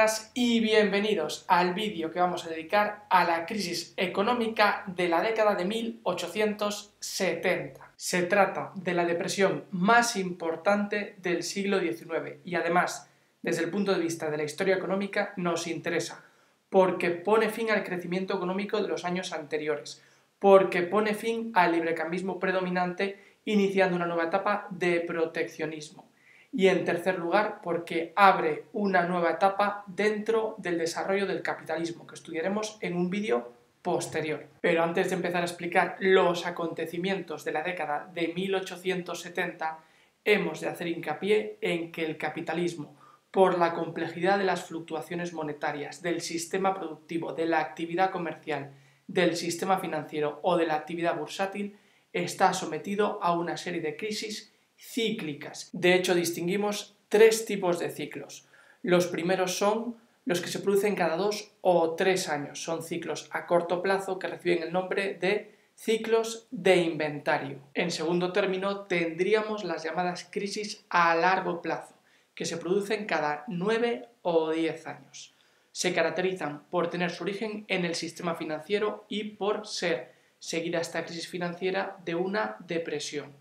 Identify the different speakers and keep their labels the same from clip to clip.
Speaker 1: buenas y bienvenidos al vídeo que vamos a dedicar a la crisis económica de la década de 1870. Se trata de la depresión más importante del siglo XIX y además, desde el punto de vista de la historia económica, nos interesa porque pone fin al crecimiento económico de los años anteriores, porque pone fin al librecambismo predominante, iniciando una nueva etapa de proteccionismo. Y en tercer lugar, porque abre una nueva etapa dentro del desarrollo del capitalismo, que estudiaremos en un vídeo posterior. Pero antes de empezar a explicar los acontecimientos de la década de 1870, hemos de hacer hincapié en que el capitalismo, por la complejidad de las fluctuaciones monetarias, del sistema productivo, de la actividad comercial, del sistema financiero o de la actividad bursátil, está sometido a una serie de crisis cíclicas. De hecho, distinguimos tres tipos de ciclos. Los primeros son los que se producen cada 2 o 3 años. Son ciclos a corto plazo que reciben el nombre de ciclos de inventario. En segundo término, tendríamos las llamadas crisis a largo plazo, que se producen cada 9 o 10 años. Se caracterizan por tener su origen en el sistema financiero y por ser seguida esta crisis financiera de una depresión.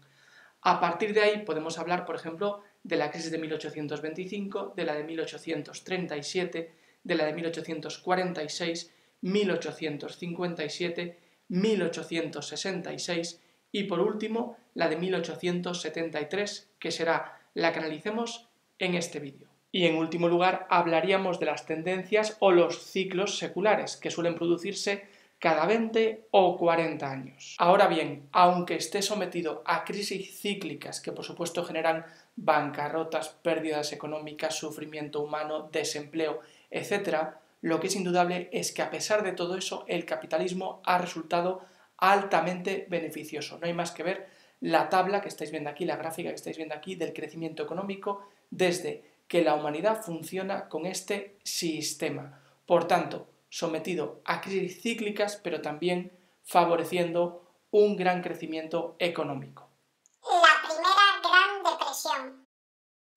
Speaker 1: A partir de ahí podemos hablar, por ejemplo, de la crisis de 1825, de la de 1837, de la de 1846, 1857, 1866 y, por último, la de 1873, que será la que analicemos en este vídeo. Y en último lugar hablaríamos de las tendencias o los ciclos seculares, que suelen producirse cada 20 o 40 años. Ahora bien, aunque esté sometido a crisis cíclicas que por supuesto generan bancarrotas, pérdidas económicas, sufrimiento humano, desempleo, etc., lo que es indudable es que a pesar de todo eso, el capitalismo ha resultado altamente beneficioso. No hay más que ver la tabla que estáis viendo aquí, la gráfica que estáis viendo aquí del crecimiento económico desde que la humanidad funciona con este sistema. Por tanto, sometido a crisis cíclicas, pero también favoreciendo un gran crecimiento económico.
Speaker 2: La primera Gran Depresión.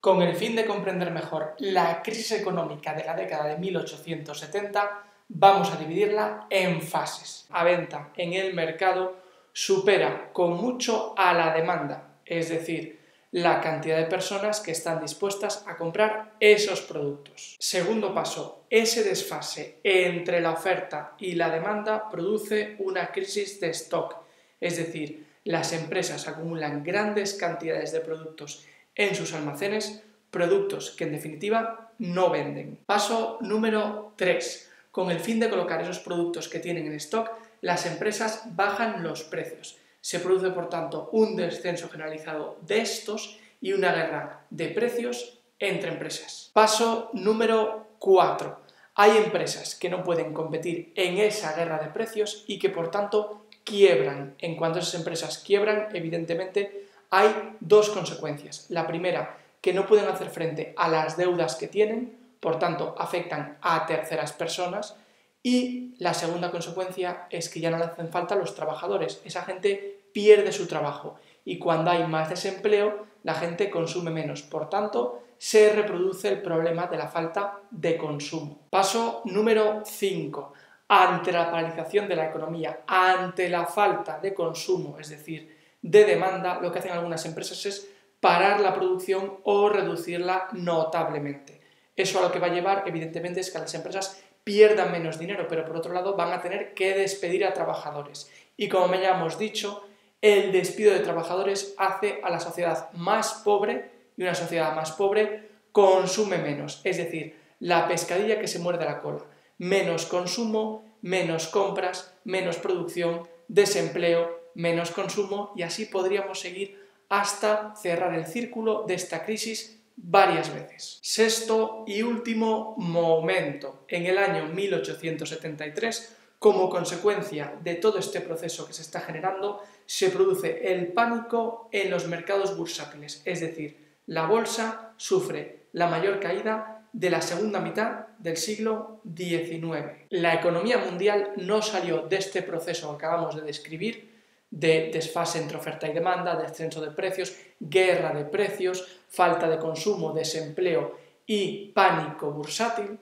Speaker 1: Con el fin de comprender mejor la crisis económica de la década de 1870, vamos a dividirla en fases. La venta en el mercado supera con mucho a la demanda, es decir, la cantidad de personas que están dispuestas a comprar esos productos. Segundo paso, ese desfase entre la oferta y la demanda produce una crisis de stock, es decir, las empresas acumulan grandes cantidades de productos en sus almacenes, productos que en definitiva no venden. Paso número 3. Con el fin de colocar esos productos que tienen en stock, las empresas bajan los precios. Se produce, por tanto, un descenso generalizado de estos y una guerra de precios entre empresas. Paso número 4. Hay empresas que no pueden competir en esa guerra de precios y que, por tanto, quiebran. En cuanto esas empresas quiebran, evidentemente, hay dos consecuencias. La primera, que no pueden hacer frente a las deudas que tienen, por tanto, afectan a terceras personas. Y la segunda consecuencia es que ya no le hacen falta los trabajadores. Esa gente pierde su trabajo y cuando hay más desempleo, la gente consume menos. Por tanto, se reproduce el problema de la falta de consumo. Paso número 5. Ante la paralización de la economía, ante la falta de consumo, es decir, de demanda, lo que hacen algunas empresas es parar la producción o reducirla notablemente. Eso a lo que va a llevar, evidentemente, es que las empresas pierdan menos dinero, pero por otro lado van a tener que despedir a trabajadores. Y como ya hemos dicho, el despido de trabajadores hace a la sociedad más pobre y una sociedad más pobre consume menos. Es decir, la pescadilla que se muerde la cola. Menos consumo, menos compras, menos producción, desempleo, menos consumo y así podríamos seguir hasta cerrar el círculo de esta crisis varias veces. Sexto y último momento. En el año 1873, como consecuencia de todo este proceso que se está generando, se produce el pánico en los mercados bursátiles, es decir, la bolsa sufre la mayor caída de la segunda mitad del siglo XIX. La economía mundial no salió de este proceso que acabamos de describir, de desfase entre oferta y demanda, descenso de precios, guerra de precios, falta de consumo, desempleo y pánico bursátil,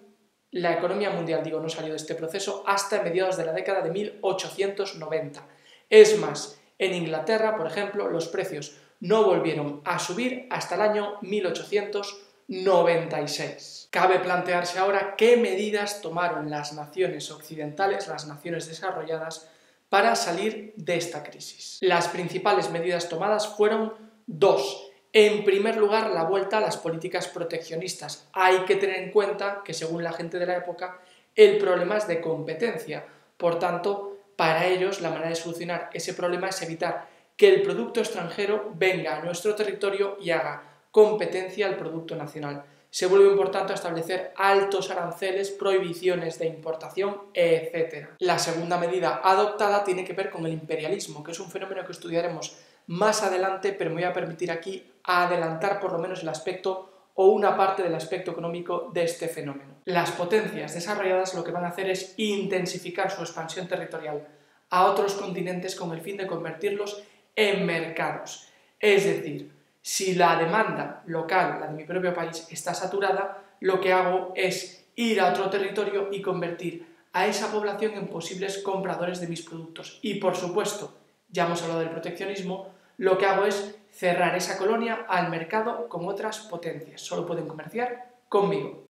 Speaker 1: La economía mundial, no salió de este proceso hasta mediados de la década de 1890. Es más, en Inglaterra, por ejemplo, los precios no volvieron a subir hasta el año 1896. Cabe plantearse ahora qué medidas tomaron las naciones occidentales, las naciones desarrolladas, para salir de esta crisis. Las principales medidas tomadas fueron dos. En primer lugar, la vuelta a las políticas proteccionistas. Hay que tener en cuenta que, según la gente de la época, el problema es de competencia. Por tanto, para ellos, la manera de solucionar ese problema es evitar que el producto extranjero venga a nuestro territorio y haga competencia al producto nacional. Se vuelve importante establecer altos aranceles, prohibiciones de importación, etc. La segunda medida adoptada tiene que ver con el imperialismo, que es un fenómeno que estudiaremos más adelante, pero me voy a permitir aquí adelantar por lo menos el aspecto o una parte del aspecto económico de este fenómeno. Las potencias desarrolladas lo que van a hacer es intensificar su expansión territorial a otros continentes con el fin de convertirlos en mercados. Es decir, si la demanda local, la de mi propio país, está saturada, lo que hago es ir a otro territorio y convertir a esa población en posibles compradores de mis productos. Y por supuesto, ya hemos hablado del proteccionismo, lo que hago es cerrar esa colonia al mercado con otras potencias. Solo pueden comerciar conmigo.